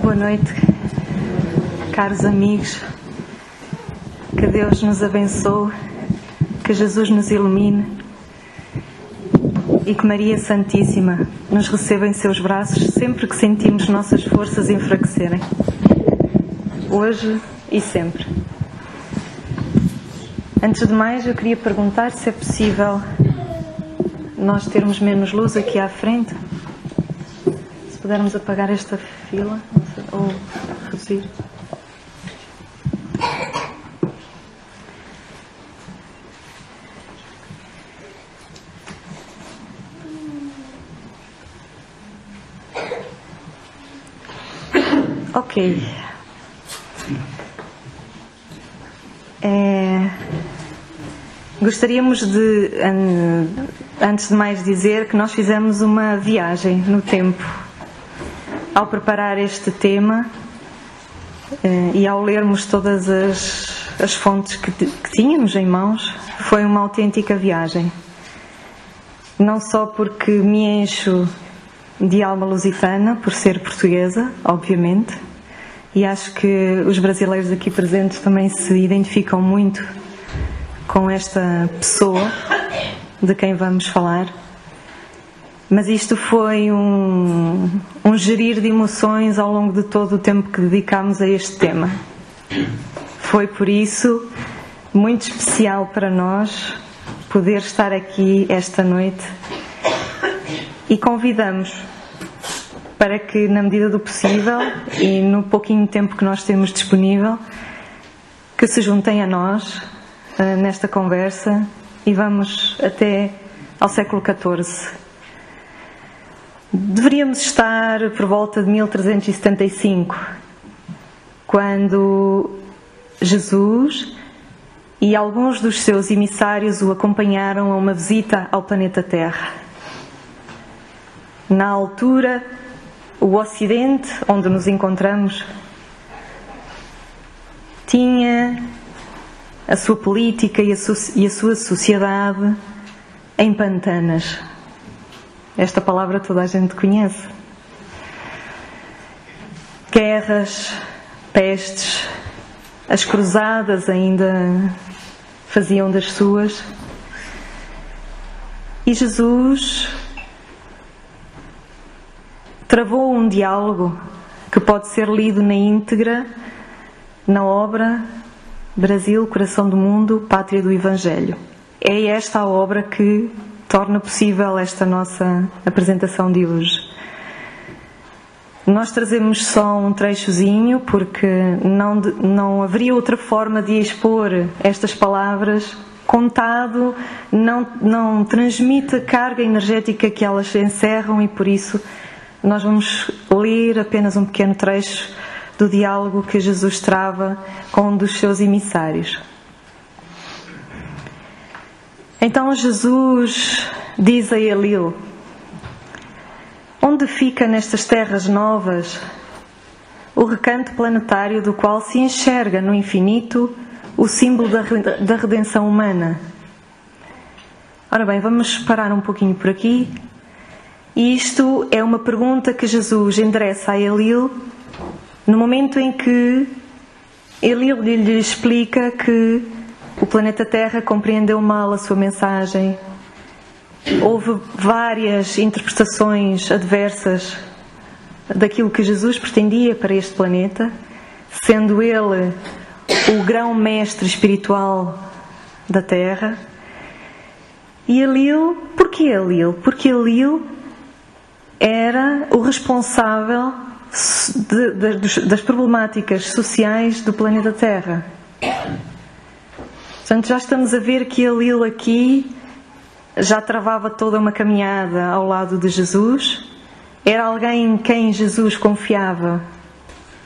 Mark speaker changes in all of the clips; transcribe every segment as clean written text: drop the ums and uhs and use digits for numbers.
Speaker 1: Boa noite, caros amigos. Que Deus nos abençoe, que Jesus nos ilumine e que Maria Santíssima nos receba em seus braços sempre que sentimos nossas forças enfraquecerem, hoje e sempre. Antes de mais, eu queria perguntar se é possível nós termos menos luz aqui à frente. Se pudermos apagar esta fila, ou reduzir. Ok. Gostaríamos de, antes de mais, dizer que nós fizemos uma viagem no tempo ao preparar este tema e ao lermos todas as fontes que tínhamos em mãos. Foi uma autêntica viagem. Não só porque me encho de alma lusitana, por ser portuguesa, obviamente, e acho que os brasileiros aqui presentes também se identificam muito com esta pessoa de quem vamos falar. Mas isto foi um gerir de emoções ao longo de todo o tempo que dedicámos a este tema. Foi por isso muito especial para nós poder estar aqui esta noite e convidamos para que, na medida do possível e no pouquinho tempo que nós temos disponível, que se juntem a nós nesta conversa e vamos até ao século XIV. Deveríamos estar por volta de 1375, quando Jesus e alguns dos seus emissários o acompanharam a uma visita ao planeta Terra. Na altura, o Ocidente, onde nos encontramos, tinha a sua política e a sua sociedade em pantanas. Esta palavra toda a gente conhece. Guerras, pestes, as cruzadas ainda faziam das suas. E Jesus travou um diálogo que pode ser lido na íntegra na obra Brasil, Coração do Mundo, Pátria do Evangelho. É esta a obra que torna possível esta nossa apresentação de hoje. Nós trazemos só um trechozinho porque não haveria outra forma de expor estas palavras. Contado, não transmite a carga energética que elas encerram e por isso nós vamos ler apenas um pequeno trecho do diálogo que Jesus trava com um dos seus emissários. Então Jesus diz a Elil: onde fica nestas terras novas o recanto planetário do qual se enxerga no infinito o símbolo da redenção humana? Ora bem, vamos parar um pouquinho por aqui. E isto é uma pergunta que Jesus endereça a Elil no momento em que Elil lhe explica que o planeta Terra compreendeu mal a sua mensagem. Houve várias interpretações adversas daquilo que Jesus pretendia para este planeta, sendo ele o grão-mestre espiritual da Terra. E Elil, porquê Elil? Porque Elil era o responsável das problemáticas sociais do planeta Terra. Portanto, já estamos a ver que Elil aqui já travava toda uma caminhada ao lado de Jesus. Era alguém em quem Jesus confiava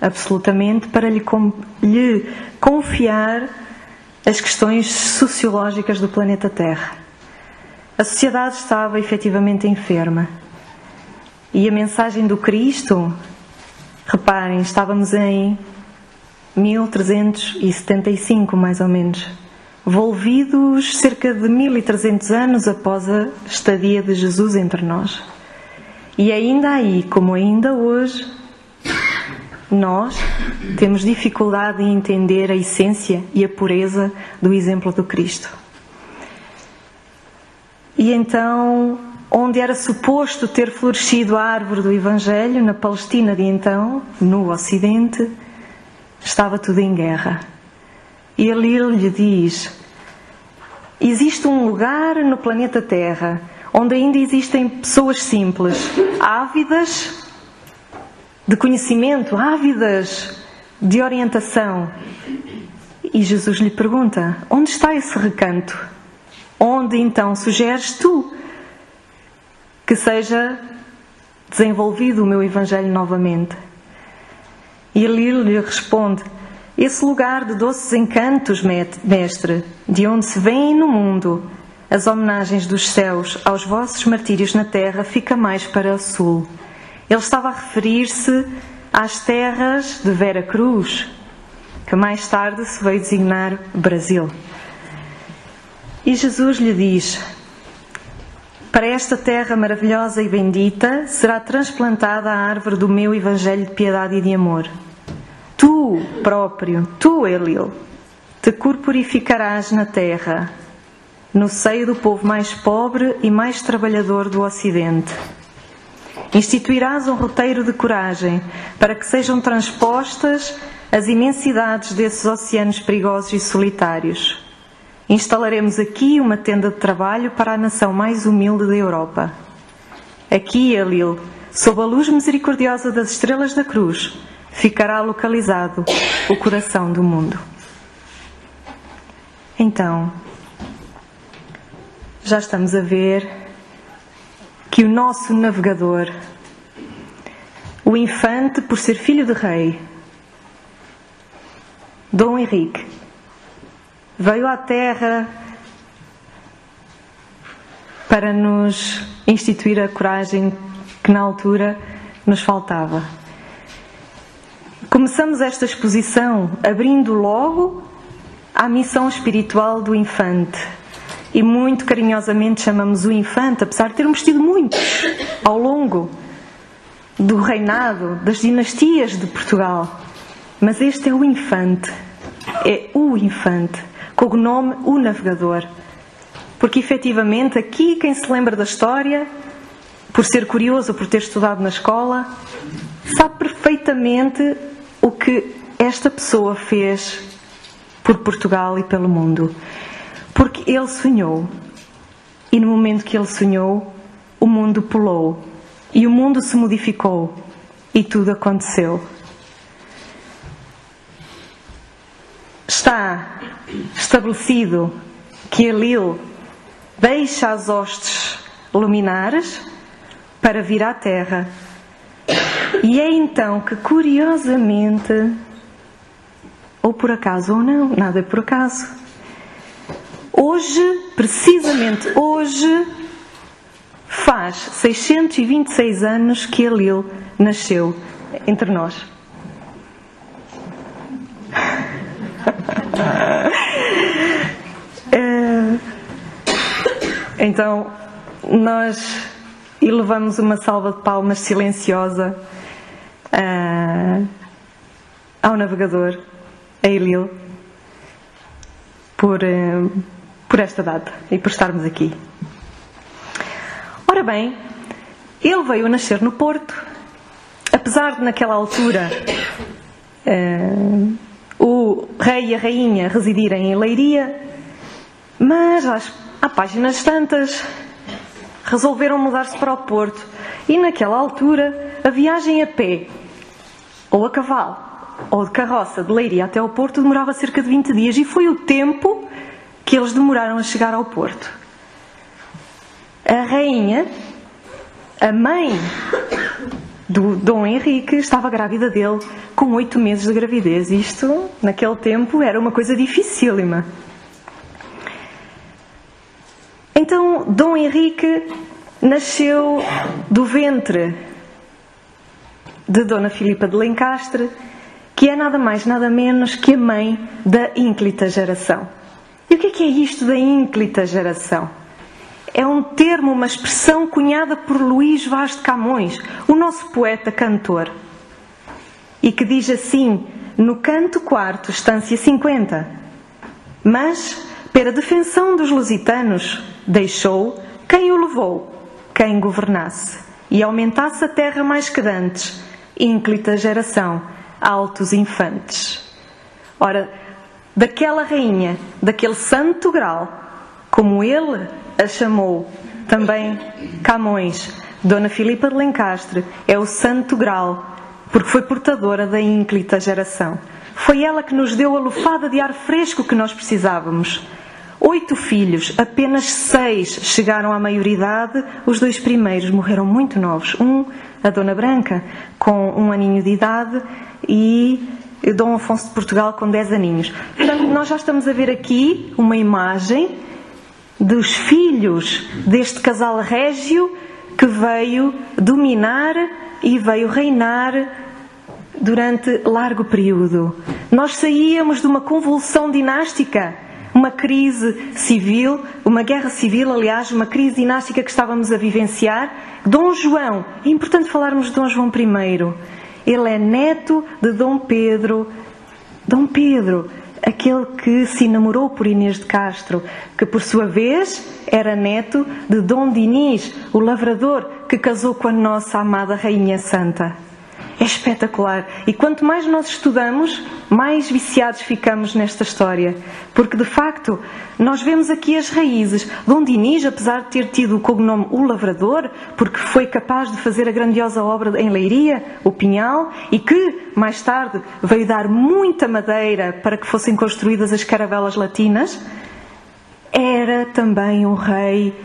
Speaker 1: absolutamente para lhe confiar as questões sociológicas do planeta Terra. A sociedade estava efetivamente enferma. E a mensagem do Cristo, reparem, estávamos em 1375 mais ou menos, volvidos cerca de 1300 anos após a estadia de Jesus entre nós. E ainda aí, como ainda hoje, nós temos dificuldade em entender a essência e a pureza do exemplo do Cristo. E então, onde era suposto ter florescido a árvore do Evangelho, na Palestina de então, no Ocidente, estava tudo em guerra. E ali ele lhe diz: existe um lugar no planeta Terra onde ainda existem pessoas simples, ávidas de conhecimento, ávidas de orientação. E Jesus lhe pergunta: onde está esse recanto? Onde então sugeres tu que seja desenvolvido o meu Evangelho novamente? E ele lhe responde: esse lugar de doces encantos, mestre, de onde se vêem no mundo as homenagens dos céus aos vossos martírios na terra, fica mais para o sul. Ele estava a referir-se às terras de Vera Cruz, que mais tarde se veio designar Brasil. E Jesus lhe diz: para esta terra maravilhosa e bendita será transplantada a árvore do meu Evangelho de piedade e de amor. Tu próprio, tu, Elil, te corporificarás na terra, no seio do povo mais pobre e mais trabalhador do Ocidente. Instituirás um roteiro de coragem para que sejam transpostas as imensidades desses oceanos perigosos e solitários. Instalaremos aqui uma tenda de trabalho para a nação mais humilde da Europa. Aqui, Elil, sob a luz misericordiosa das estrelas da cruz, ficará localizado o coração do mundo. Então, já estamos a ver que o nosso navegador, o infante por ser filho de rei, Dom Henrique, veio à Terra para nos instituir a coragem que na altura nos faltava. Começamos esta exposição abrindo logo à missão espiritual do infante. E muito carinhosamente chamamos o infante, apesar de termos tido muitos ao longo do reinado, das dinastias de Portugal. Mas este é o infante, com o nome O Navegador. Porque efetivamente aqui quem se lembra da história, por ser curioso, por ter estudado na escola, sabe perfeitamente o que esta pessoa fez por Portugal e pelo mundo. Porque ele sonhou. E no momento que ele sonhou, o mundo pulou. E o mundo se modificou. E tudo aconteceu. Está estabelecido que Elil deixa as hostes luminares para vir à Terra. E é então que, curiosamente, ou por acaso ou não, nada é por acaso, hoje, precisamente hoje, faz 626 anos que Elil nasceu entre nós. Então, nós elevamos uma salva de palmas silenciosa ao navegador, a Elil, por esta data e por estarmos aqui. Ora bem, ele veio a nascer no Porto, apesar de naquela altura o rei e a rainha residirem em Leiria, mas há páginas tantas resolveram mudar-se para o Porto. E naquela altura a viagem a pé, ou a cavalo, ou de carroça de Leiria até ao Porto demorava cerca de 20 dias, e foi o tempo que eles demoraram a chegar ao Porto. A rainha, a mãe do Dom Henrique, estava grávida dele com 8 meses de gravidez. Isto, naquele tempo, era uma coisa dificílima. Então, Dom Henrique nasceu do ventre de Dona Filipa de Lencastre, que é nada mais, nada menos que a mãe da ínclita geração. E o que é isto da ínclita geração? É um termo, uma expressão cunhada por Luís Vaz de Camões, o nosso poeta-cantor. e que diz assim, no canto 4, estância 50: mas, pela defensão dos lusitanos, deixou quem o levou, quem governasse, e aumentasse a terra mais que dantes, ínclita geração, altos infantes. Ora, daquela rainha, daquele santo grau, como ele a chamou, também Camões, Dona Filipa de Lencastre é o santo grau, porque foi portadora da ínclita geração. Foi ela que nos deu a lufada de ar fresco que nós precisávamos. 8 filhos, apenas 6 chegaram à maioridade, os 2 primeiros morreram muito novos. A Dona Branca, com 1 aninho de idade, e Dom Afonso de Portugal, com 10 aninhos. Portanto, nós já estamos a ver aqui uma imagem dos filhos deste casal régio que veio dominar e veio reinar durante largo período. Nós saíamos de uma convulsão dinástica, uma crise civil, uma guerra civil, aliás, uma crise dinástica que estávamos a vivenciar. Dom João, é importante falarmos de Dom João I. Ele é neto de Dom Pedro. Dom Pedro, aquele que se namorou por Inês de Castro, que por sua vez era neto de Dom Dinis, o lavrador que casou com a nossa amada Rainha Santa. É espetacular. E quanto mais nós estudamos, mais viciados ficamos nesta história. Porque, de facto, nós vemos aqui as raízes. Dom Dinis, apesar de ter tido o cognome O Lavrador, porque foi capaz de fazer a grandiosa obra em Leiria, o Pinhal, e que, mais tarde, veio dar muita madeira para que fossem construídas as caravelas latinas, era também um rei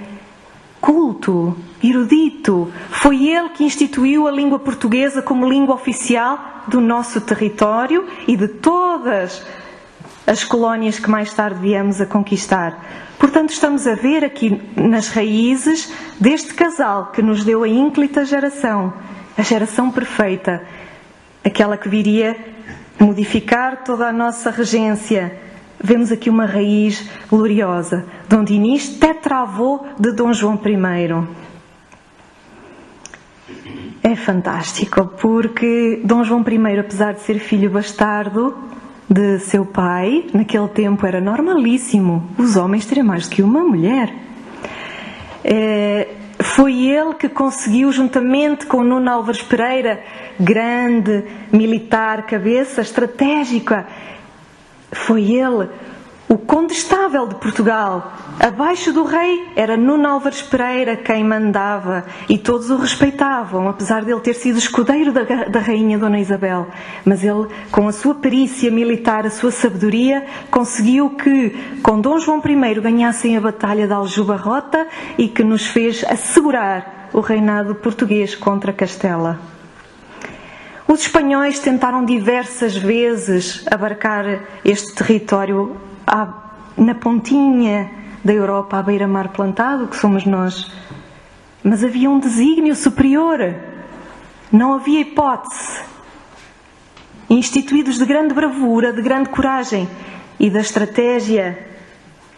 Speaker 1: culto, erudito. Foi ele que instituiu a língua portuguesa como língua oficial do nosso território e de todas as colónias que mais tarde viemos a conquistar. Portanto, estamos a ver aqui nas raízes deste casal que nos deu a ínclita geração, a geração perfeita, aquela que viria modificar toda a nossa regência. Vemos aqui uma raiz gloriosa. Dom Dinis, tetravô de Dom João I. É fantástico, porque Dom João I, apesar de ser filho bastardo de seu pai, naquele tempo era normalíssimo os homens terem mais do que uma mulher. Foi ele que conseguiu, juntamente com Nuno Álvares Pereira, grande militar, cabeça estratégica, foi ele, o condestável de Portugal. Abaixo do rei era Nuno Álvares Pereira quem mandava e todos o respeitavam, apesar de ele ter sido escudeiro da rainha Dona Isabel. Mas ele, com a sua perícia militar, a sua sabedoria, conseguiu que, com Dom João I, ganhassem a Batalha de Aljubarrota e que nos fez assegurar o reinado português contra Castela. Os espanhóis tentaram diversas vezes abarcar este território na pontinha da Europa, à beira-mar plantado, que somos nós. Mas havia um desígnio superior. Não havia hipótese. Instituídos de grande bravura, de grande coragem e da estratégia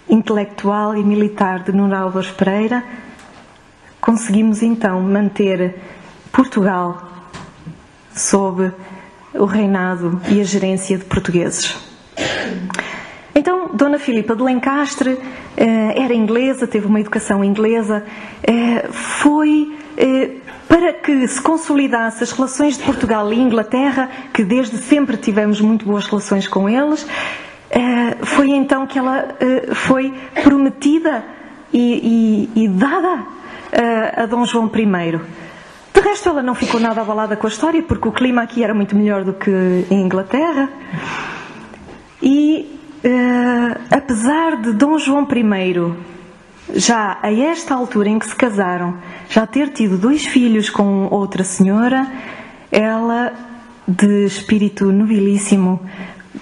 Speaker 1: intelectual e militar de Nuno Álvares Pereira, conseguimos então manter Portugal sob o reinado e a gerência de portugueses. Então, Dona Filipa de Lencastre era inglesa, teve uma educação inglesa, foi para que se consolidasse as relações de Portugal e Inglaterra, que desde sempre tivemos muito boas relações com eles, foi então que ela foi prometida e dada a Dom João I. De resto, ela não ficou nada abalada com a história, porque o clima aqui era muito melhor do que em Inglaterra. E, apesar de Dom João I, já a esta altura em que se casaram, já ter tido 2 filhos com outra senhora, ela, de espírito nobilíssimo,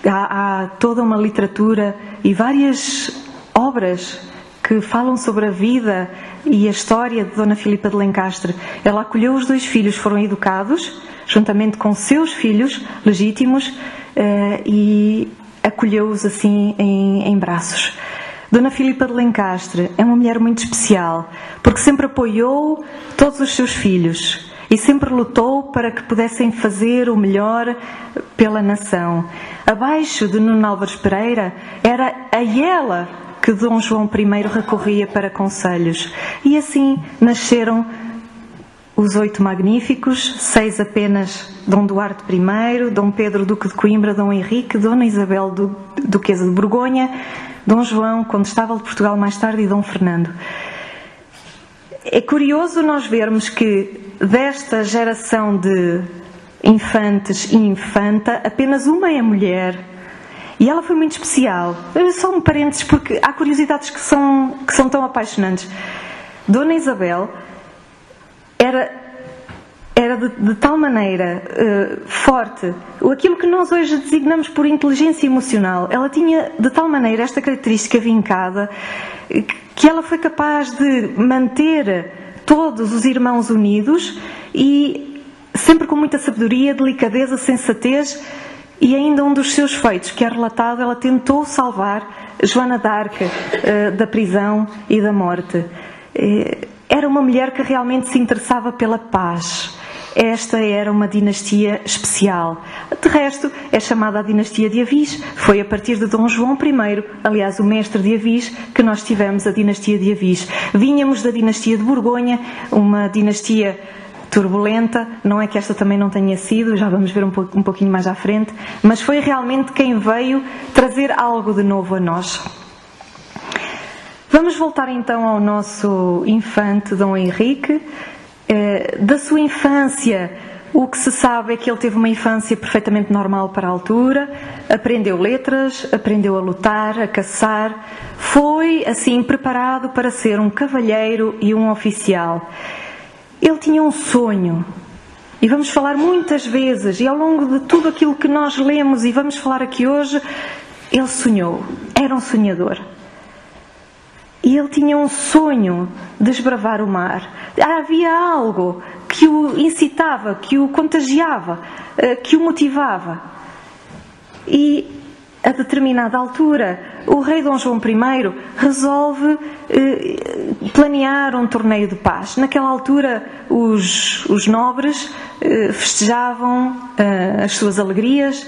Speaker 1: há toda uma literatura e várias obras que falam sobre a vida e a história de Dona Filipa de Lencastre. Ela acolheu os 2 filhos, foram educados, juntamente com seus filhos legítimos, e acolheu-os assim em braços. Dona Filipa de Lencastre é uma mulher muito especial, porque sempre apoiou todos os seus filhos. e sempre lutou para que pudessem fazer o melhor pela nação. Abaixo de Nuno Álvares Pereira era a ela que Dom João I recorria para conselhos. E assim nasceram os 8 magníficos, 6 apenas Dom Duarte I, Dom Pedro Duque de Coimbra, Dom Henrique, Dona Isabel Duquesa de Borgonha, Dom João, Condestável de Portugal mais tarde e Dom Fernando. É curioso nós vermos que desta geração de infantes e infanta, apenas uma é mulher. E ela foi muito especial. Só um parênteses, porque há curiosidades que são tão apaixonantes. Dona Isabel era de tal maneira forte, aquilo que nós hoje designamos por inteligência emocional, ela tinha de tal maneira esta característica vincada, que ela foi capaz de manter todos os irmãos unidos e sempre com muita sabedoria, delicadeza, sensatez. E ainda um dos seus feitos, que é relatado, ela tentou salvar Joana d'Arc da prisão e da morte. Era uma mulher que realmente se interessava pela paz. Esta era uma dinastia especial. De resto, é chamada a dinastia de Avis. Foi a partir de Dom João I, aliás, o mestre de Avis, que nós tivemos a dinastia de Avis. Vínhamos da dinastia de Borgonha, uma dinastia turbulenta, não é que esta também não tenha sido, já vamos ver um pouquinho mais à frente, mas foi realmente quem veio trazer algo de novo a nós. Vamos voltar então ao nosso infante Dom Henrique. Da sua infância, o que se sabe é que ele teve uma infância perfeitamente normal para a altura, aprendeu letras, aprendeu a lutar, a caçar, foi assim preparado para ser um cavalheiro e um oficial. Ele tinha um sonho, e vamos falar muitas vezes, e ao longo de tudo aquilo que nós lemos e vamos falar aqui hoje, ele sonhou, era um sonhador. E ele tinha um sonho de desbravar o mar. Havia algo que o incitava, que o contagiava, que o motivava. E a determinada altura, o rei Dom João I resolve planear um torneio de paz. Naquela altura, os nobres festejavam as suas alegrias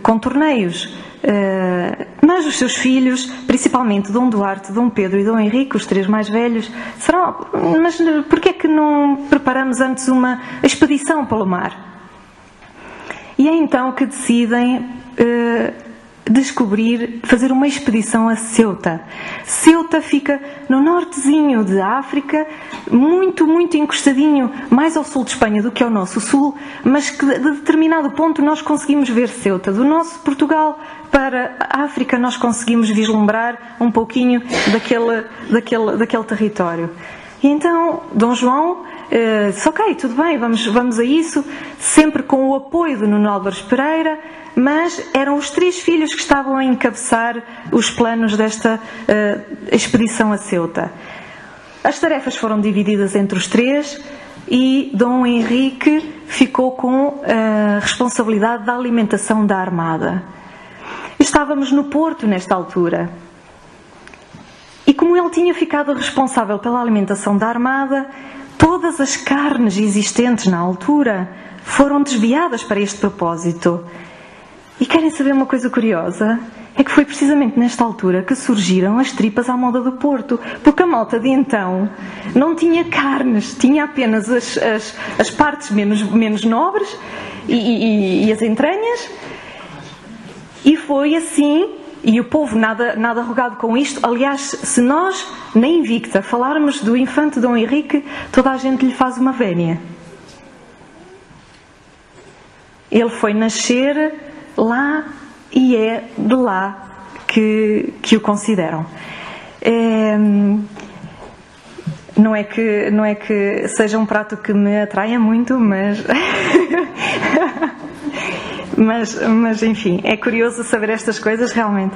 Speaker 1: com torneios. Mas os seus filhos, principalmente Dom Duarte, Dom Pedro e Dom Henrique, os 3 mais velhos, serão... Mas porquê é que não preparamos antes uma expedição pelo mar? E é então que decidem fazer uma expedição a Ceuta. Ceuta fica no nortezinho de África, muito, muito encostadinho, mais ao sul de Espanha do que ao nosso sul, mas que de determinado ponto nós conseguimos ver Ceuta. Do nosso Portugal para a África nós conseguimos vislumbrar um pouquinho daquele território. E então, Dom João disse, ok, tudo bem, vamos a isso, sempre com o apoio de Nuno Álvares Pereira, mas eram os 3 filhos que estavam a encabeçar os planos desta expedição a Ceuta. As tarefas foram divididas entre os 3 e Dom Henrique ficou com a responsabilidade da alimentação da armada. Estávamos no Porto nesta altura. E como ele tinha ficado responsável pela alimentação da armada, todas as carnes existentes na altura foram desviadas para este propósito. E querem saber uma coisa curiosa? É que foi precisamente nesta altura que surgiram as tripas à moda do Porto, porque a malta de então não tinha carnes, tinha apenas as partes menos nobres e as entranhas, e foi assim, e o povo nada arrogado com isto. Aliás, se nós, na Invicta, falarmos do infante Dom Henrique, toda a gente lhe faz uma vénia. Ele foi nascer lá e é de lá que o consideram. Não é que seja um prato que me atraia muito, mas mas enfim, é curioso saber estas coisas realmente.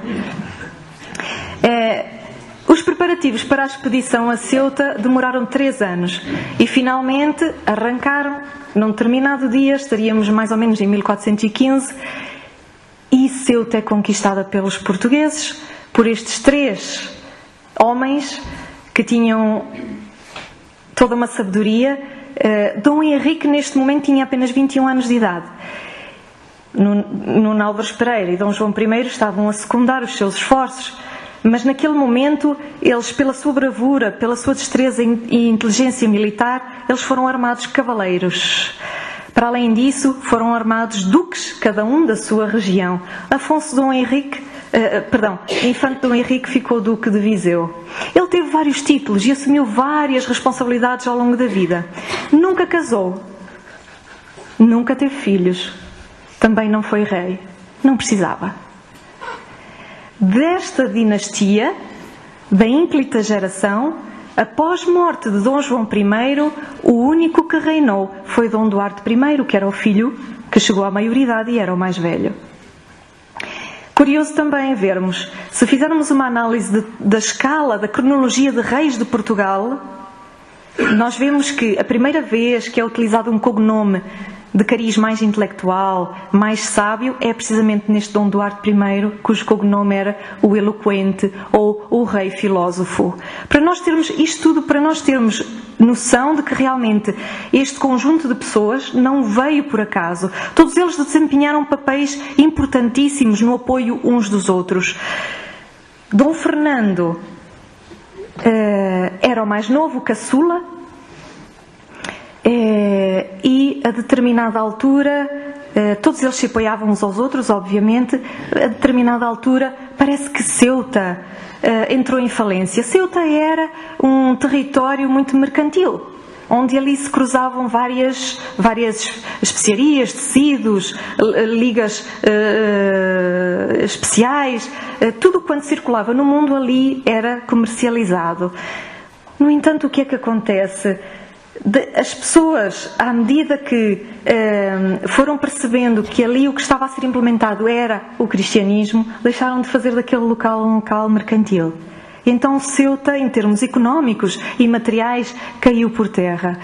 Speaker 1: Os preparativos para a expedição a Ceuta demoraram 3 anos e finalmente arrancaram num determinado dia, estaríamos mais ou menos em 1415, e Ceuta é conquistada pelos portugueses, por estes 3 homens que tinham toda uma sabedoria Dom Henrique, neste momento, tinha apenas 21 anos de idade. Nuno Álvares Pereira e Dom João I estavam a secundar os seus esforços, mas naquele momento, eles, pela sua bravura, pela sua destreza e inteligência militar, eles foram armados cavaleiros. Para além disso, foram armados duques, cada um da sua região. Infante Dom Henrique ficou duque de Viseu. Ele teve vários títulos e assumiu várias responsabilidades ao longo da vida. Nunca casou, nunca teve filhos, também não foi rei, não precisava. Desta dinastia, da ínclita geração, após morte de Dom João I, o único que reinou foi Dom Duarte I, que era o filho que chegou à maioridade e era o mais velho. Curioso também vermos, se fizermos uma análise da escala, da cronologia de reis de Portugal, nós vemos que a primeira vez que é utilizado um cognome de cariz mais intelectual, mais sábio, é precisamente neste Dom Duarte I, cujo cognome era o Eloquente ou o Rei Filósofo. Para nós termos isto tudo, para nós termos noção de que realmente este conjunto de pessoas não veio por acaso. Todos eles desempenharam papéis importantíssimos no apoio uns dos outros. Dom Fernando era o mais novo, caçula, e a determinada altura, todos eles se apoiavam uns aos outros, obviamente. A determinada altura, parece que Ceuta entrou em falência. Ceuta era um território muito mercantil, onde ali se cruzavam várias especiarias, tecidos, ligas especiais, tudo quanto circulava no mundo ali era comercializado. No entanto, o que é que acontece? As pessoas, à medida que foram percebendo que ali o que estava a ser implementado era o cristianismo, deixaram de fazer daquele local um local mercantil. Então Ceuta, em termos económicos e materiais, caiu por terra.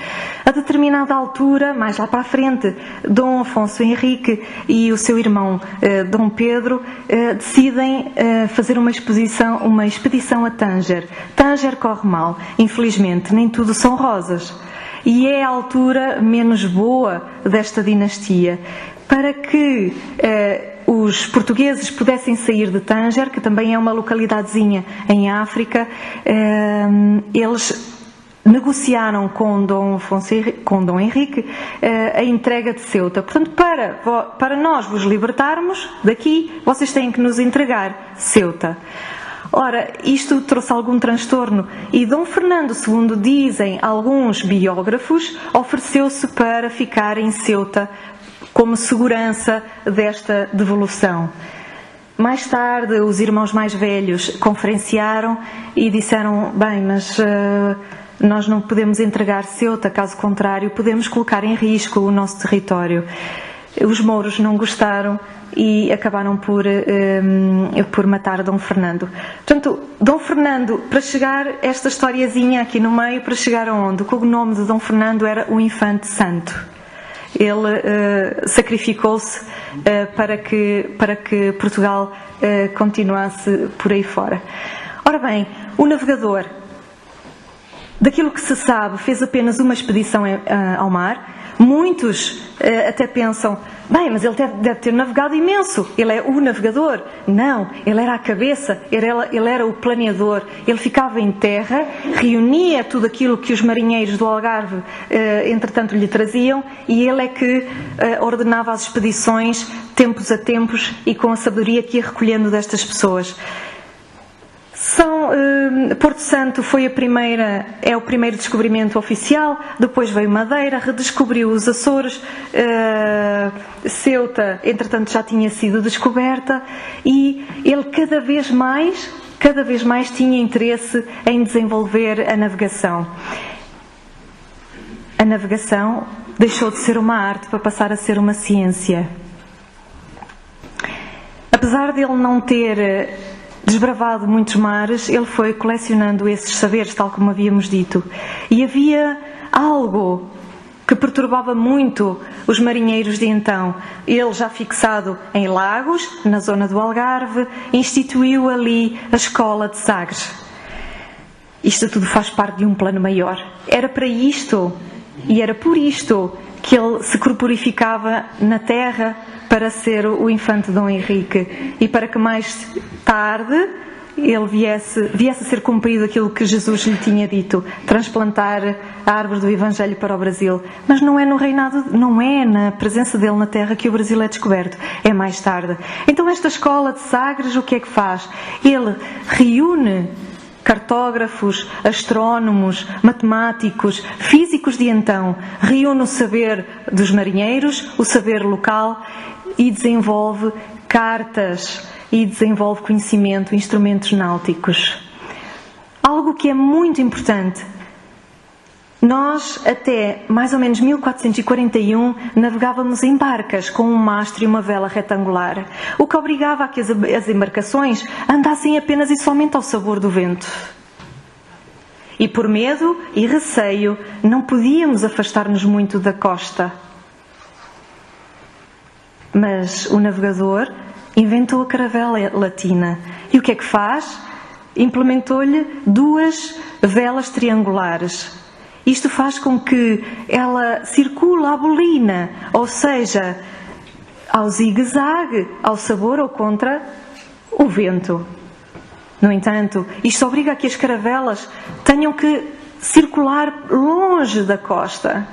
Speaker 1: A determinada altura, mais lá para a frente, Dom Afonso Henrique e o seu irmão Dom Pedro decidem fazer uma expedição a Tânger. Tânger corre mal, infelizmente, nem tudo são rosas. E é a altura menos boa desta dinastia. Para que os portugueses pudessem sair de Tânger, que também é uma localidadezinha em África, eles negociaram com Dom Henrique a entrega de Ceuta. Portanto, para nós vos libertarmos daqui, vocês têm que nos entregar Ceuta. Ora, isto trouxe algum transtorno e Dom Fernando, segundo dizem alguns biógrafos, ofereceu-se para ficar em Ceuta como segurança desta devolução. Mais tarde, os irmãos mais velhos conferenciaram e disseram: bem, mas nós não podemos entregar Ceuta, caso contrário, podemos colocar em risco o nosso território. Os mouros não gostaram e acabaram por matar Dom Fernando. Portanto, Dom Fernando, para chegar, esta historiazinha aqui no meio, para chegar aonde? O cognome de Dom Fernando era o Infante Santo. Ele sacrificou-se para que Portugal continuasse por aí fora. Ora bem, o navegador, daquilo que se sabe, fez apenas uma expedição ao mar. Muitos até pensam: bem, mas ele deve ter navegado imenso, ele é o navegador. Não, ele era a cabeça, ele era o planeador. Ele ficava em terra, reunia tudo aquilo que os marinheiros do Algarve entretanto lhe traziam, e ele é que ordenava as expedições tempos a tempos e com a sabedoria que ia recolhendo destas pessoas. Porto Santo é o primeiro descobrimento oficial. Depois veio Madeira, redescobriu os Açores, Ceuta, entretanto, já tinha sido descoberta, e ele cada vez mais tinha interesse em desenvolver a navegação. A navegação deixou de ser uma arte para passar a ser uma ciência. Apesar de ele não ter desbravado muitos mares, ele foi colecionando esses saberes, tal como havíamos dito. E havia algo que perturbava muito os marinheiros de então. Ele, já fixado em Lagos, na zona do Algarve, instituiu ali a escola de Sagres. Isto tudo faz parte de um plano maior. Era para isto E era por isto que ele se corporificava na terra para ser o infante Dom Henrique e para que mais tarde ele viesse a ser cumprido aquilo que Jesus lhe tinha dito, transplantar a árvore do Evangelho para o Brasil. Mas não é no reinado, não é na presença dele na terra que o Brasil é descoberto, é mais tarde. Então esta escola de Sagres o que é que faz? Ele reúne cartógrafos, astrónomos, matemáticos, físicos de então, reúne o saber dos marinheiros, o saber local e desenvolve cartas e desenvolve conhecimento, instrumentos náuticos. Algo que é muito importante. Nós, até mais ou menos 1441, navegávamos em barcas com um mastro e uma vela retangular, o que obrigava a que as embarcações andassem apenas e somente ao sabor do vento. E por medo e receio, não podíamos afastar-nos muito da costa. Mas o navegador inventou a caravela latina. E o que é que faz? Implementou-lhe 2 velas triangulares. Isto faz com que ela circule à bolina, ou seja, ao zigue-zague, ao sabor ou contra o vento. No entanto, isto obriga a que as caravelas tenham que circular longe da costa.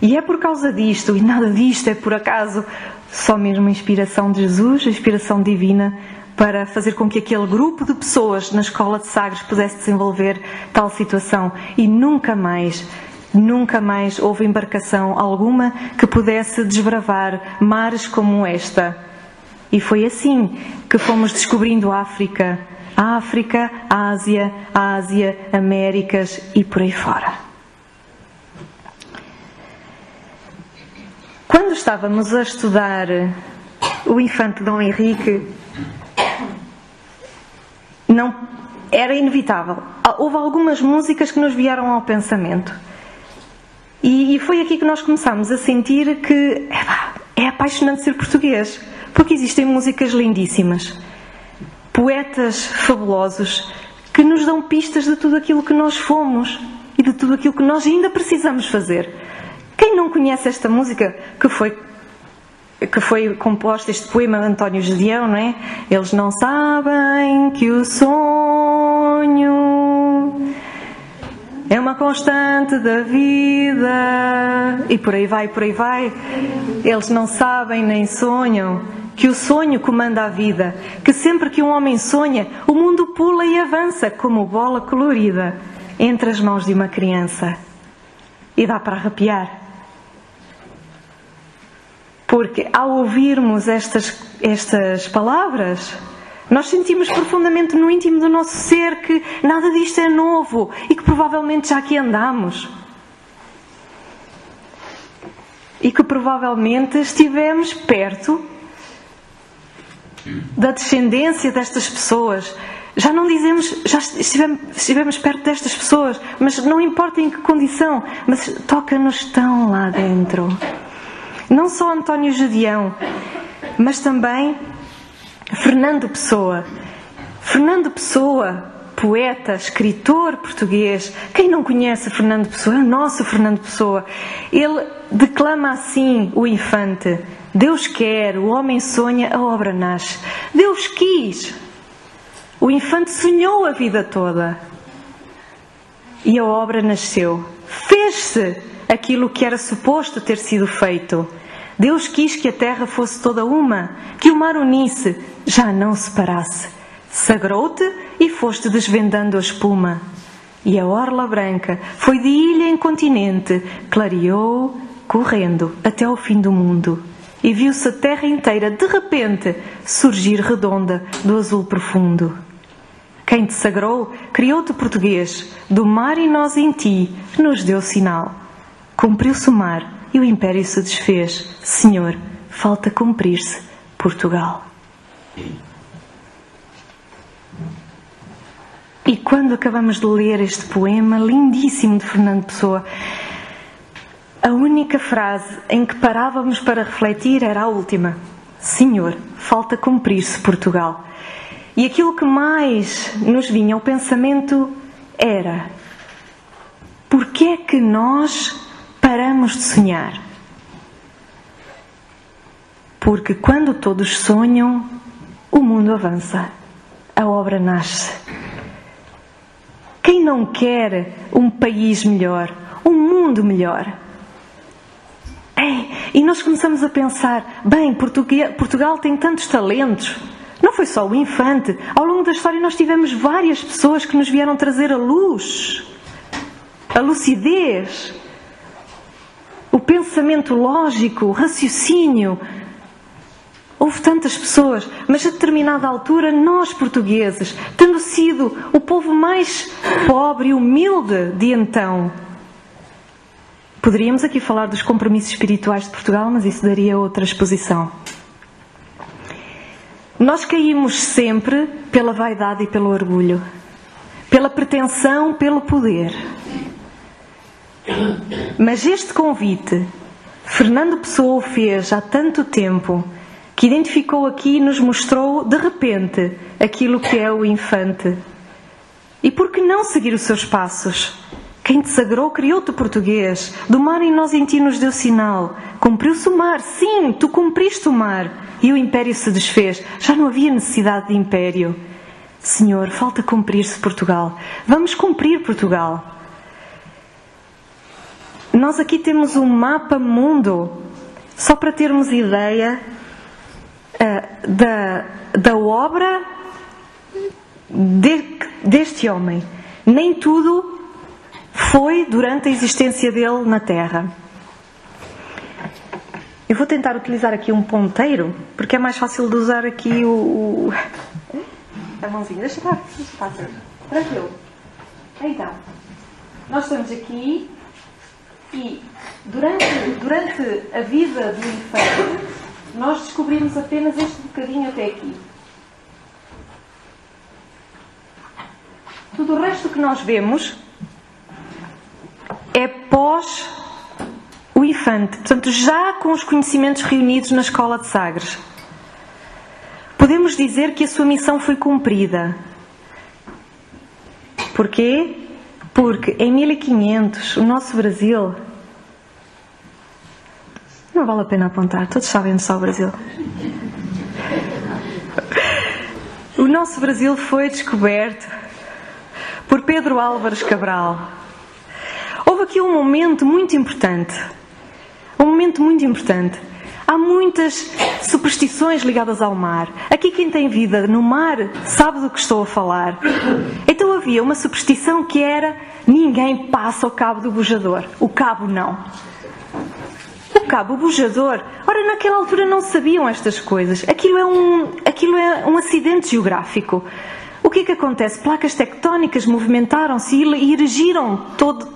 Speaker 1: E é por causa disto, e nada disto é por acaso, só mesmo a inspiração de Jesus, a inspiração divina, para fazer com que aquele grupo de pessoas na escola de Sagres pudesse desenvolver tal situação. E nunca mais houve embarcação alguma que pudesse desbravar mares como esta. E foi assim que fomos descobrindo a África, Ásia, Américas e por aí fora. Quando estávamos a estudar o infante Dom Henrique, não era inevitável. Houve algumas músicas que nos vieram ao pensamento. E foi aqui que nós começámos a sentir que é apaixonante ser português, porque existem músicas lindíssimas, poetas fabulosos que nos dão pistas de tudo aquilo que nós fomos e de tudo aquilo que nós ainda precisamos fazer. Quem não conhece esta música que foi composta, este poema de António Gedeão, não é? Eles não sabem que o sonho é uma constante da vida. E por aí vai, por aí vai. Eles não sabem nem sonham que o sonho comanda a vida, que sempre que um homem sonha, o mundo pula e avança como bola colorida entre as mãos de uma criança. E dá para arrepiar. Porque ao ouvirmos estas palavras, nós sentimos profundamente no íntimo do nosso ser que nada disto é novo e que provavelmente já aqui andamos. E que provavelmente estivemos perto da descendência destas pessoas. Já não dizemos, já estivemos perto destas pessoas, mas não importa em que condição, mas toca-nos tão lá dentro. Não só António Gedeão, mas também Fernando Pessoa. Fernando Pessoa, poeta, escritor português. Quem não conhece Fernando Pessoa? É o nosso Fernando Pessoa. Ele declama assim o infante: Deus quer, o homem sonha, a obra nasce. Deus quis. O infante sonhou a vida toda. E a obra nasceu. Fez-se aquilo que era suposto ter sido feito. Deus quis que a terra fosse toda uma, que o mar unisse, já não separasse. Sagrou-te e foste desvendando a espuma. E a orla branca foi de ilha em continente, clareou, correndo até ao fim do mundo. E viu-se a terra inteira, de repente, surgir redonda do azul profundo. Quem te sagrou, criou-te português, do mar e nós em ti, nos deu sinal. Cumpriu-se o mar e o império se desfez. Senhor, falta cumprir-se Portugal. E quando acabamos de ler este poema lindíssimo de Fernando Pessoa, a única frase em que parávamos para refletir era a última: Senhor, falta cumprir-se Portugal. E aquilo que mais nos vinha ao pensamento era: porquê é que nós paramos de sonhar. Porque quando todos sonham, o mundo avança, a obra nasce. Quem não quer um país melhor, um mundo melhor? E nós começamos a pensar, bem, Portugal tem tantos talentos. Não foi só o Infante. Ao longo da história nós tivemos várias pessoas que nos vieram trazer a luz, a lucidez, o pensamento lógico, o raciocínio. Houve tantas pessoas, mas a determinada altura nós portugueses, tendo sido o povo mais pobre e humilde de então, poderíamos aqui falar dos compromissos espirituais de Portugal, mas isso daria outra exposição. Nós caímos sempre pela vaidade e pelo orgulho, pela pretensão, pelo poder. Mas este convite, Fernando Pessoa o fez há tanto tempo, que identificou aqui e nos mostrou, de repente, aquilo que é o Infante. E por que não seguir os seus passos? Quem te sagrou criou-te português. Do mar em nós em ti nos deu sinal. Cumpriu-se o mar. Sim, tu cumpriste o mar. E o império se desfez. Já não havia necessidade de império. Senhor, falta cumprir-se Portugal. Vamos cumprir Portugal. Nós aqui temos um mapa mundo. Só para termos ideia da obra deste homem. Nem tudo foi durante a existência dele na Terra. Eu vou tentar utilizar aqui um ponteiro, porque é mais fácil de usar aqui a mãozinha. Deixa estar fácil. Tranquilo. Então, nós estamos aqui e durante a vida do Infante nós descobrimos apenas este bocadinho até aqui. Tudo o resto que nós vemos é pós o Infante, portanto já com os conhecimentos reunidos na Escola de Sagres. Podemos dizer que a sua missão foi cumprida. Porquê? Porque em 1500 o nosso Brasil... Não vale a pena apontar, todos sabem onde está o Brasil. O nosso Brasil foi descoberto por Pedro Álvares Cabral. Houve aqui um momento muito importante. Há muitas superstições ligadas ao mar. Aqui quem tem vida no mar sabe do que estou a falar. Então havia uma superstição que era: ninguém passa o cabo do bujador. O cabo não. O cabo bujador. Ora, naquela altura não sabiam estas coisas. Aquilo é um acidente geográfico. O que é que acontece? Placas tectónicas movimentaram-se e erigiram tudo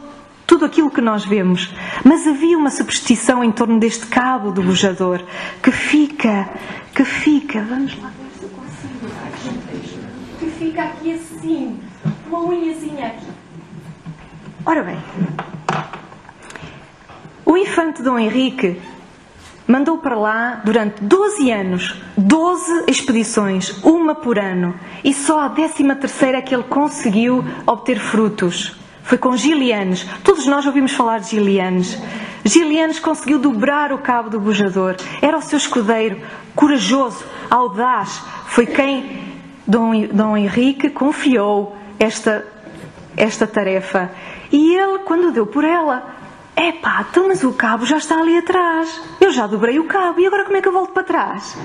Speaker 1: aquilo que nós vemos. Mas havia uma superstição em torno deste cabo do bujador que fica, vamos lá ver se eu consigo, que fica aqui assim, uma unhazinha aqui. Ora bem, o Infante Dom Henrique mandou para lá durante 12 anos, 12 expedições, uma por ano, e só a 13ª é que ele conseguiu obter frutos. Foi com Gilianes. Todos nós ouvimos falar de Gilianes. Gilianes conseguiu dobrar o cabo do bujador. Era o seu escudeiro, corajoso, audaz. Foi quem Dom Henrique confiou esta tarefa. E ele, quando deu por ela, então mas o cabo já está ali atrás. Eu já dobrei o cabo e agora como é que eu volto para trás?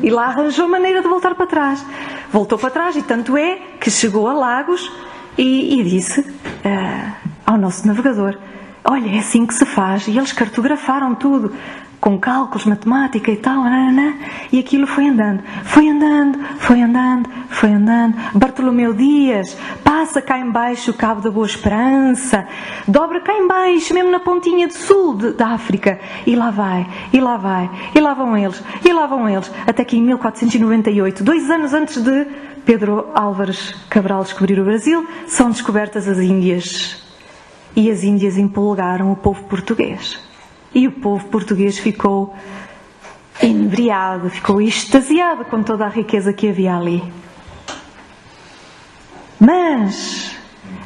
Speaker 1: E lá arranjou maneira de voltar para trás. Voltou para trás e tanto é que chegou a Lagos e disse ao nosso navegador: olha, é assim que se faz. E eles cartografaram tudo, com cálculos, matemática e tal, e aquilo foi andando. Bartolomeu Dias passa cá em baixo o Cabo da Boa Esperança, dobra cá em baixo, mesmo na pontinha de sul da África, e lá vão eles, até que em 1498, 2 anos antes de Pedro Álvares Cabral descobrir o Brasil, são descobertas as Índias. E as Índias empolgaram o povo português. E o povo português ficou inebriado, ficou extasiado com toda a riqueza que havia ali. Mas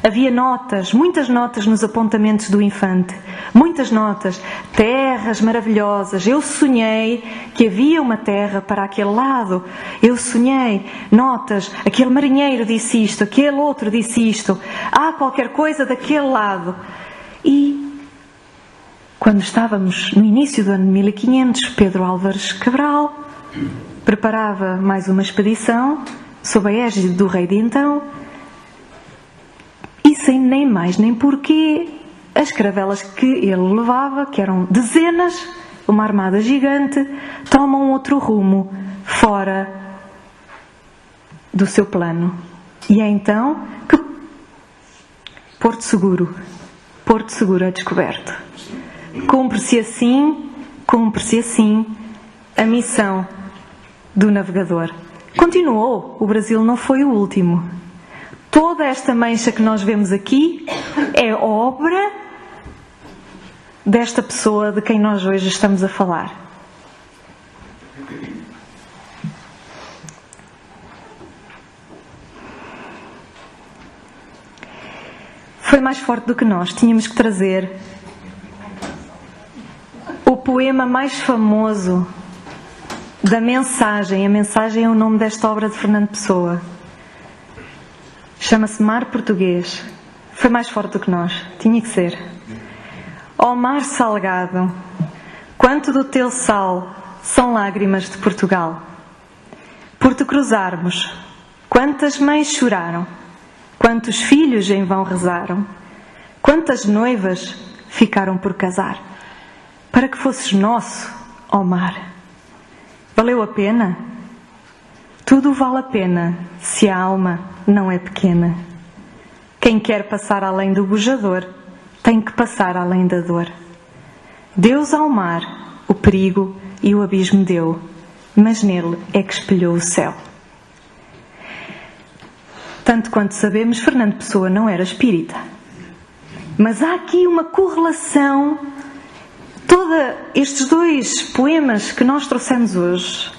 Speaker 1: Havia notas, muitas notas nos apontamentos do infante. Muitas notas, terras maravilhosas. Eu sonhei que havia uma terra para aquele lado. Eu sonhei, notas, aquele marinheiro disse isto, aquele outro disse isto. Há qualquer coisa daquele lado. E quando estávamos no início do ano de 1500, Pedro Álvares Cabral preparava mais uma expedição sob a égide do rei de então, e sem nem mais nem porquê, as caravelas que ele levava, que eram dezenas, uma armada gigante, tomam outro rumo, fora do seu plano. E é então que Porto Seguro é descoberto. Cumpre-se assim a missão do navegador. Continuou, o Brasil não foi o último. Toda esta mancha que nós vemos aqui é obra desta pessoa de quem nós hoje estamos a falar. Foi mais forte do que nós. Tínhamos que trazer o poema mais famoso da Mensagem. A Mensagem é o nome desta obra de Fernando Pessoa. Chama-se Mar Português. Foi mais forte do que nós. Tinha que ser. Ó mar salgado, quanto do teu sal são lágrimas de Portugal. Por te cruzarmos, quantas mães choraram, quantos filhos em vão rezaram, quantas noivas ficaram por casar, para que fosses nosso, ó mar. Valeu a pena? Tudo vale a pena se a alma não é pequena. Quem quer passar além do bujador tem que passar além da dor. Deus ao mar o perigo e o abismo deu, mas nele é que espelhou o céu. Tanto quanto sabemos, Fernando Pessoa não era espírita. Mas há aqui uma correlação. Todos estes dois poemas que nós trouxemos hoje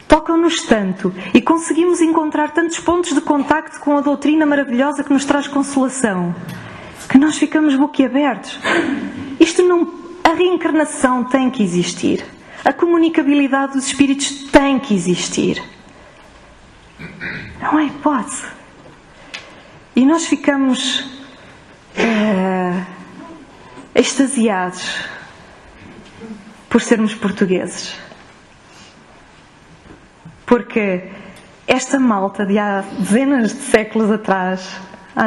Speaker 1: tocam-nos tanto e conseguimos encontrar tantos pontos de contacto com a doutrina maravilhosa que nos traz consolação, que nós ficamos boquiabertos. A reencarnação tem que existir. A comunicabilidade dos espíritos tem que existir. Não há hipótese. E nós ficamos extasiados por sermos portugueses. Porque esta malta de há dezenas de séculos atrás,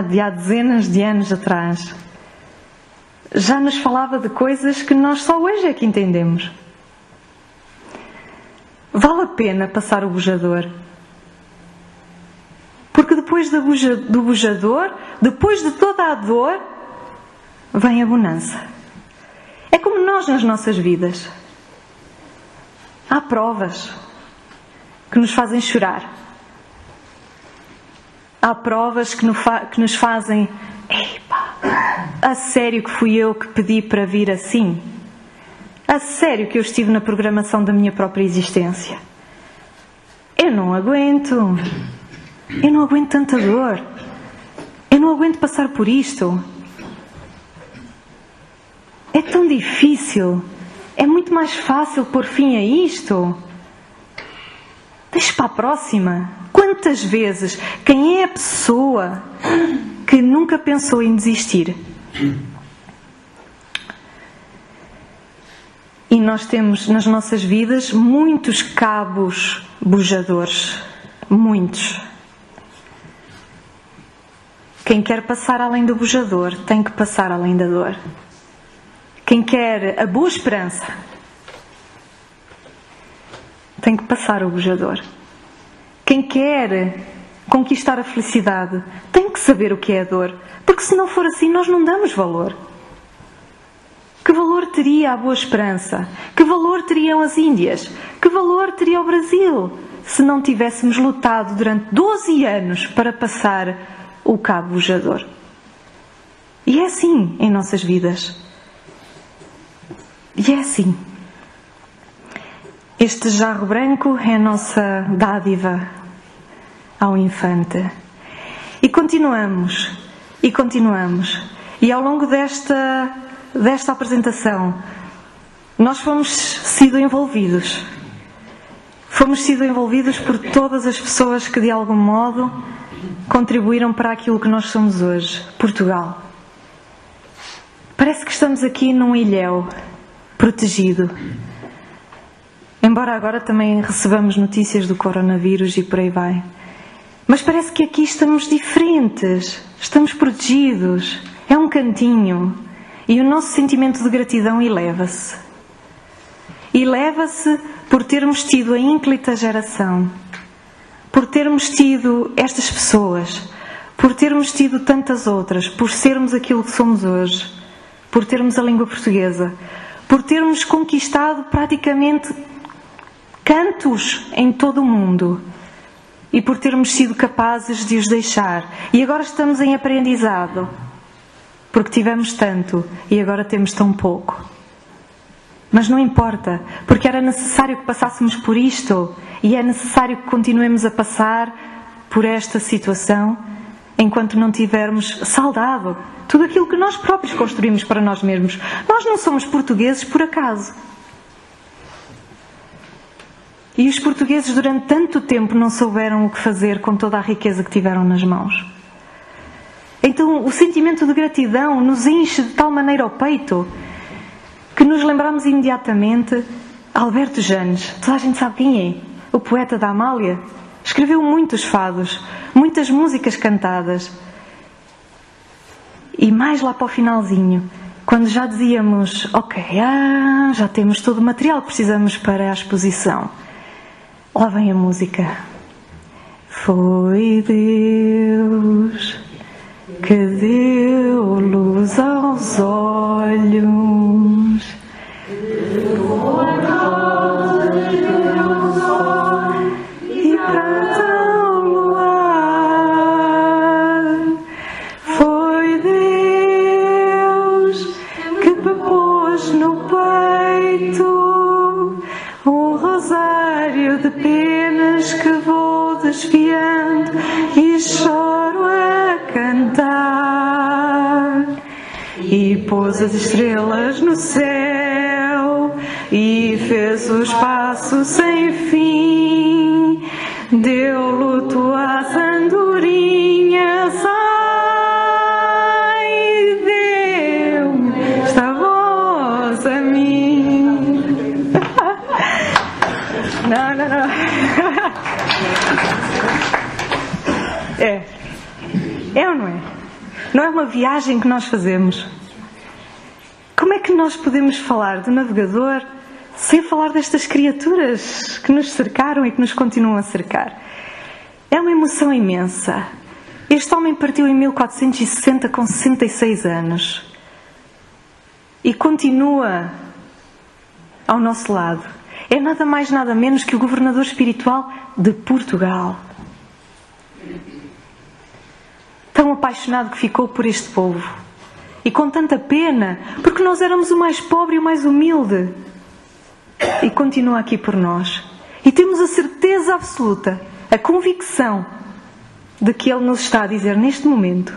Speaker 1: de há dezenas de anos atrás, já nos falava de coisas que nós só hoje é que entendemos. Vale a pena passar o bujador. Porque depois do bujador, depois de toda a dor, vem a bonança. É como nós nas nossas vidas. Há provas que nos fazem chorar. Há provas que nos fazem... Epa, a sério que fui eu que pedi para vir assim? A sério que eu estive na programação da minha própria existência? Eu não aguento. Eu não aguento tanta dor. Eu não aguento passar por isto. É tão difícil. É muito mais fácil pôr fim a isto. Deixa para a próxima. Quantas vezes? Quem é a pessoa que nunca pensou em desistir? E nós temos nas nossas vidas muitos cabos bujadores. Muitos. Quem quer passar além do bujador tem que passar além da dor. Quem quer a boa esperança tem que passar o bujador. Quem quer conquistar a felicidade tem que saber o que é a dor. Porque se não for assim, nós não damos valor. Que valor teria a boa esperança? Que valor teriam as Índias? Que valor teria o Brasil? Se não tivéssemos lutado durante 12 anos para passar o cabo bujador. E é assim em nossas vidas. E é assim. Este jarro branco é a nossa dádiva ao infante. E continuamos. E continuamos. E ao longo desta apresentação, nós fomos sido envolvidos. Fomos sido envolvidos por todas as pessoas que de algum modo contribuíram para aquilo que nós somos hoje, Portugal. Parece que estamos aqui num ilhéu protegido. Embora agora também recebamos notícias do coronavírus e por aí vai. Mas parece que aqui estamos diferentes, estamos protegidos. É um cantinho. E o nosso sentimento de gratidão eleva-se. Eleva-se por termos tido a ínclita geração, por termos tido estas pessoas, por termos tido tantas outras, por sermos aquilo que somos hoje, por termos a língua portuguesa, por termos conquistado praticamente cantos em todo o mundo e por termos sido capazes de os deixar. E agora estamos em aprendizado, porque tivemos tanto e agora temos tão pouco. Mas não importa, porque era necessário que passássemos por isto e é necessário que continuemos a passar por esta situação enquanto não tivermos saldado tudo aquilo que nós próprios construímos para nós mesmos. Nós não somos portugueses por acaso. E os portugueses durante tanto tempo não souberam o que fazer com toda a riqueza que tiveram nas mãos. Então o sentimento de gratidão nos enche de tal maneira o peito que nos lembramos imediatamente Alberto Janes. Toda a gente sabe quem é. O poeta da Amália. Escreveu muitos fados, muitas músicas cantadas. E mais lá para o finalzinho, quando já dizíamos, ok, já temos todo o material que precisamos para a exposição. Lá vem a música. Foi Deus que deu luz aos olhos, e prata ao luar. Foi Deus que me pôs no peito um rosário de penas que vou desviando e choro a cantar. E pôs as estrelas no céu e fez o espaço sem fim. Deu luto às andorinhas, ai, deu esta voz a mim. Não. É ou não é? Não é uma viagem que nós fazemos? Como é que nós podemos falar do navegador sem falar destas criaturas que nos cercaram e que nos continuam a cercar? É uma emoção imensa. Este homem partiu em 1460 com 66 anos e continua ao nosso lado. É nada mais, nada menos que o governador espiritual de Portugal. Tão apaixonado que ficou por este povo. E com tanta pena, porque nós éramos o mais pobre e o mais humilde. E continua aqui por nós. E temos a certeza absoluta, a convicção, de que Ele nos está a dizer neste momento: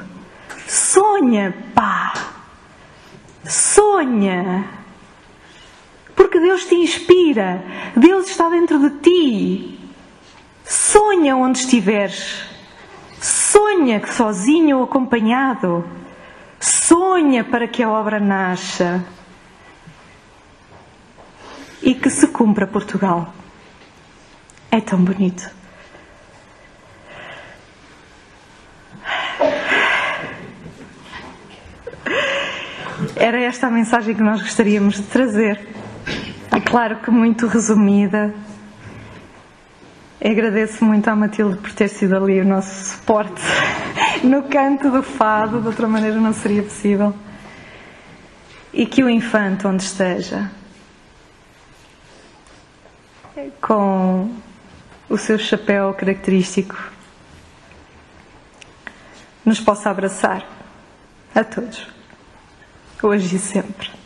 Speaker 1: sonha, pá! Sonha! Porque Deus te inspira. Deus está dentro de ti. Sonha onde estiveres. Sonha que sozinho ou acompanhado. Sonha para que a obra nasça. E que se cumpra Portugal. É tão bonito. Era esta a mensagem que nós gostaríamos de trazer. É claro que muito resumida. Agradeço muito à Matilde por ter sido ali o nosso suporte no canto do fado, de outra maneira não seria possível. E que o infante, onde esteja, com o seu chapéu característico, nos possa abraçar a todos, hoje e sempre.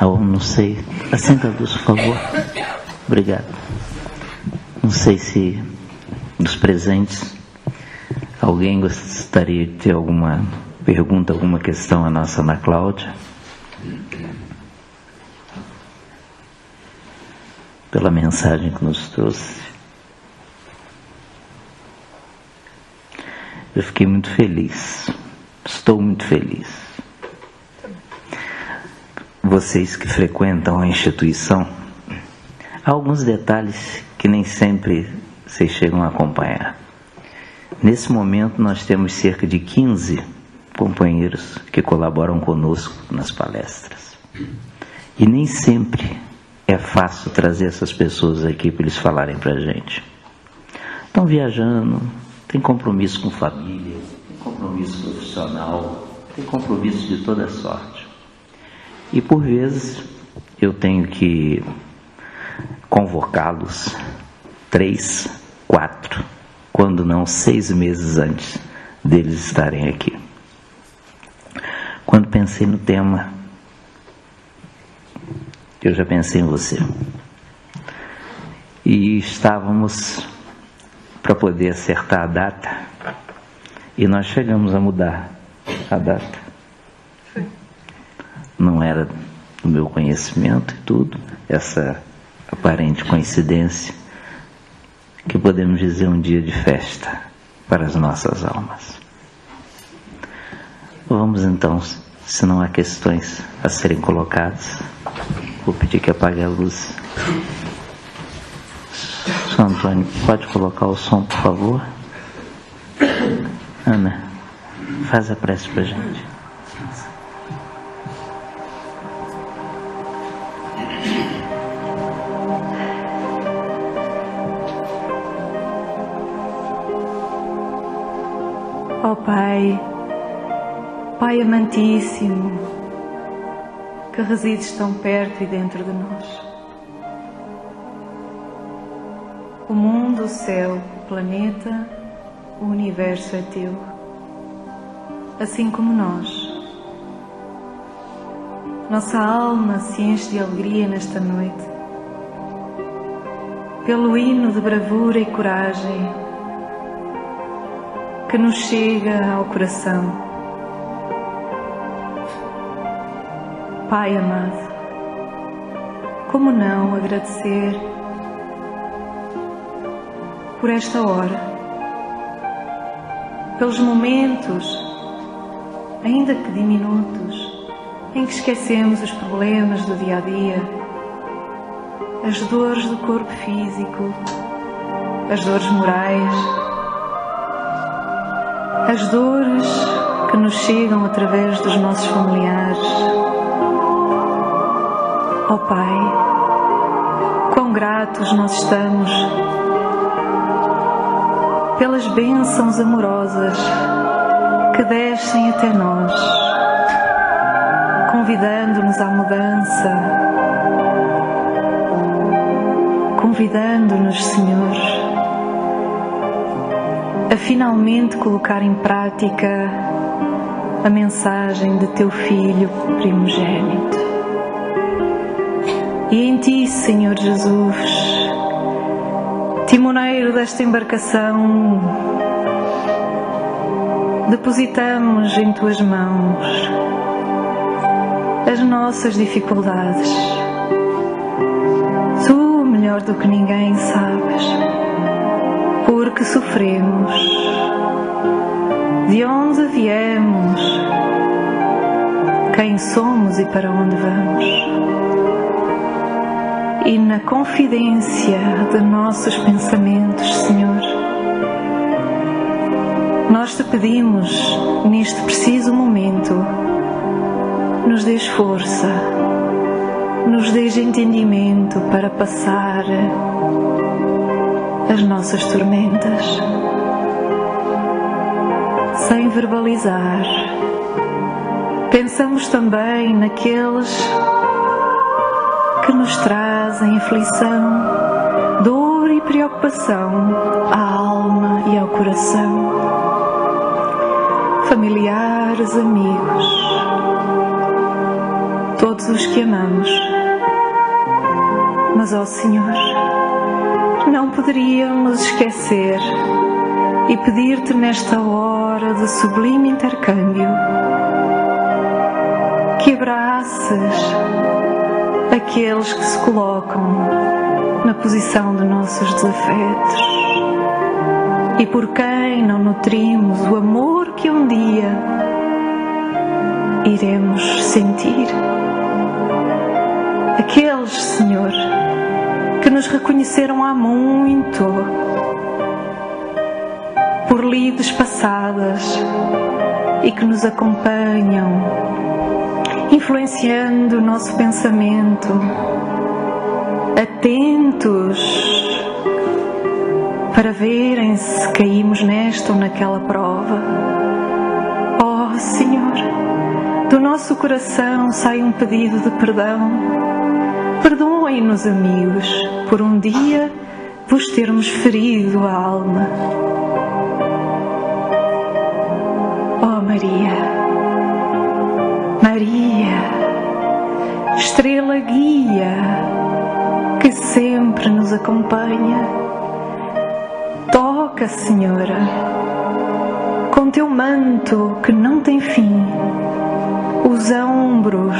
Speaker 2: Não sei. Acenda a luz, por favor. Obrigado. Não sei se dos presentes alguém gostaria de ter alguma pergunta, alguma questão à nossa Ana Cláudia. Pela mensagem que nos trouxe. Eu fiquei muito feliz. Estou muito feliz. Vocês que frequentam a instituição, há alguns detalhes que nem sempre vocês chegam a acompanhar. Nesse momento nós temos cerca de 15 companheiros que colaboram conosco nas palestras. E nem sempre é fácil trazer essas pessoas aqui para eles falarem para a gente. Estão viajando, tem compromisso com família, tem compromisso profissional, tem compromisso de toda sorte. E por vezes eu tenho que convocá-los 3, 4, quando não 6 meses antes deles estarem aqui. Quando pensei no tema, eu já pensei em você. E estávamos para poder acertar a data, e nós chegamos a mudar a data. Não era do meu conhecimento e tudo, essa aparente coincidência, que podemos dizer um dia de festa para as nossas almas. Vamos então, se não há questões a serem colocadas, vou pedir que apague a luz. São Antônio, pode colocar o som, por favor? Ana, faz a prece para a gente.
Speaker 1: Ó Pai, Pai amantíssimo, que resides tão perto e dentro de nós. O mundo, o céu, o planeta, o universo é teu, assim como nós. Nossa alma se enche de alegria nesta noite, pelo hino de bravura e coragem que nos chega ao coração. Pai amado, como não agradecer por esta hora, pelos momentos, ainda que diminutos, em que esquecemos os problemas do dia a dia, as dores do corpo físico, as dores morais, as dores que nos chegam através dos nossos familiares. Ó Pai, quão gratos nós estamos pelas bênçãos amorosas que descem até nós, convidando-nos à mudança, convidando-nos, Senhor, a finalmente colocar em prática a mensagem de Teu Filho primogênito. E em Ti, Senhor Jesus, timoneiro desta embarcação, depositamos em Tuas mãos as nossas dificuldades. Tu, melhor do que ninguém, sabes porque sofremos, de onde viemos, quem somos e para onde vamos. E na confidência de nossos pensamentos, Senhor, nós Te pedimos, neste preciso momento, nos dês força, nos dês entendimento para passar as nossas tormentas, sem verbalizar. Pensamos também naqueles que nos trazem aflição, dor e preocupação à alma e ao coração. Familiares, amigos, todos os que amamos. Mas, ó Senhor, não poderíamos esquecer e pedir-te nesta hora de sublime intercâmbio que abraces aqueles que se colocam na posição de nossos desafetos e por quem não nutrimos o amor que um dia iremos sentir. Aqueles, Senhor, que nos reconheceram há muito por lides passadas e que nos acompanham, influenciando o nosso pensamento, atentos para verem se caímos nesta ou naquela prova. Oh, Senhor, do nosso coração sai um pedido de perdão. Perdoem-nos, amigos, por um dia vos termos ferido a alma. Oh, Maria, Maria, estrela guia que sempre nos acompanha, toca, Senhora, com teu manto que não tem fim, os ombros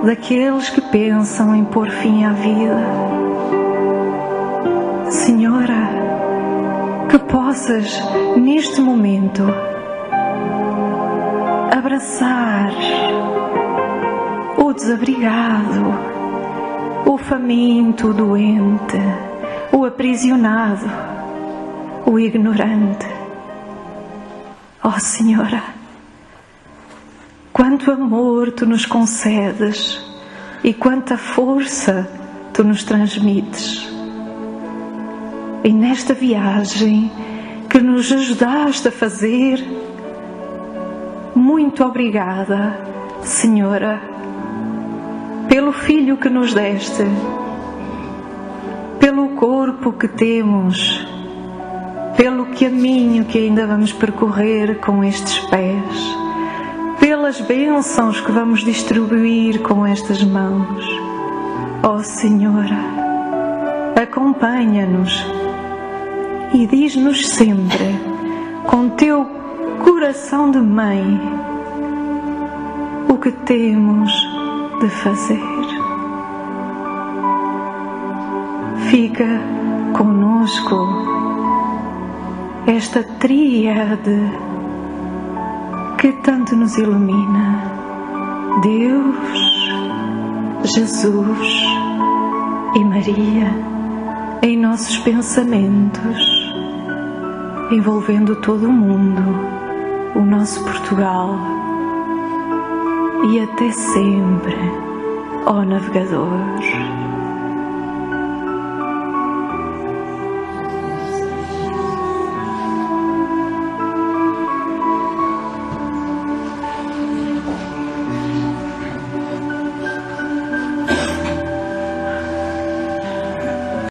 Speaker 1: daqueles que pensam em pôr fim à vida. Senhora, que possas neste momento abraçar o desabrigado, o faminto, o doente, o aprisionado, o ignorante. Oh, Senhora, quanto amor tu nos concedes e quanta força tu nos transmites. E nesta viagem que nos ajudaste a fazer, muito obrigada, Senhora, pelo Filho que nos deste, pelo corpo que temos, pelo caminho que ainda vamos percorrer com estes pés, pelas bênçãos que vamos distribuir com estas mãos. Ó Senhora, acompanha-nos e diz-nos sempre, com teu coração de mãe, o que temos de fazer. Fica conosco esta tríade que tanto nos ilumina: Deus, Jesus e Maria, em nossos pensamentos, envolvendo todo o mundo, o nosso Portugal, e até sempre, ó navegador.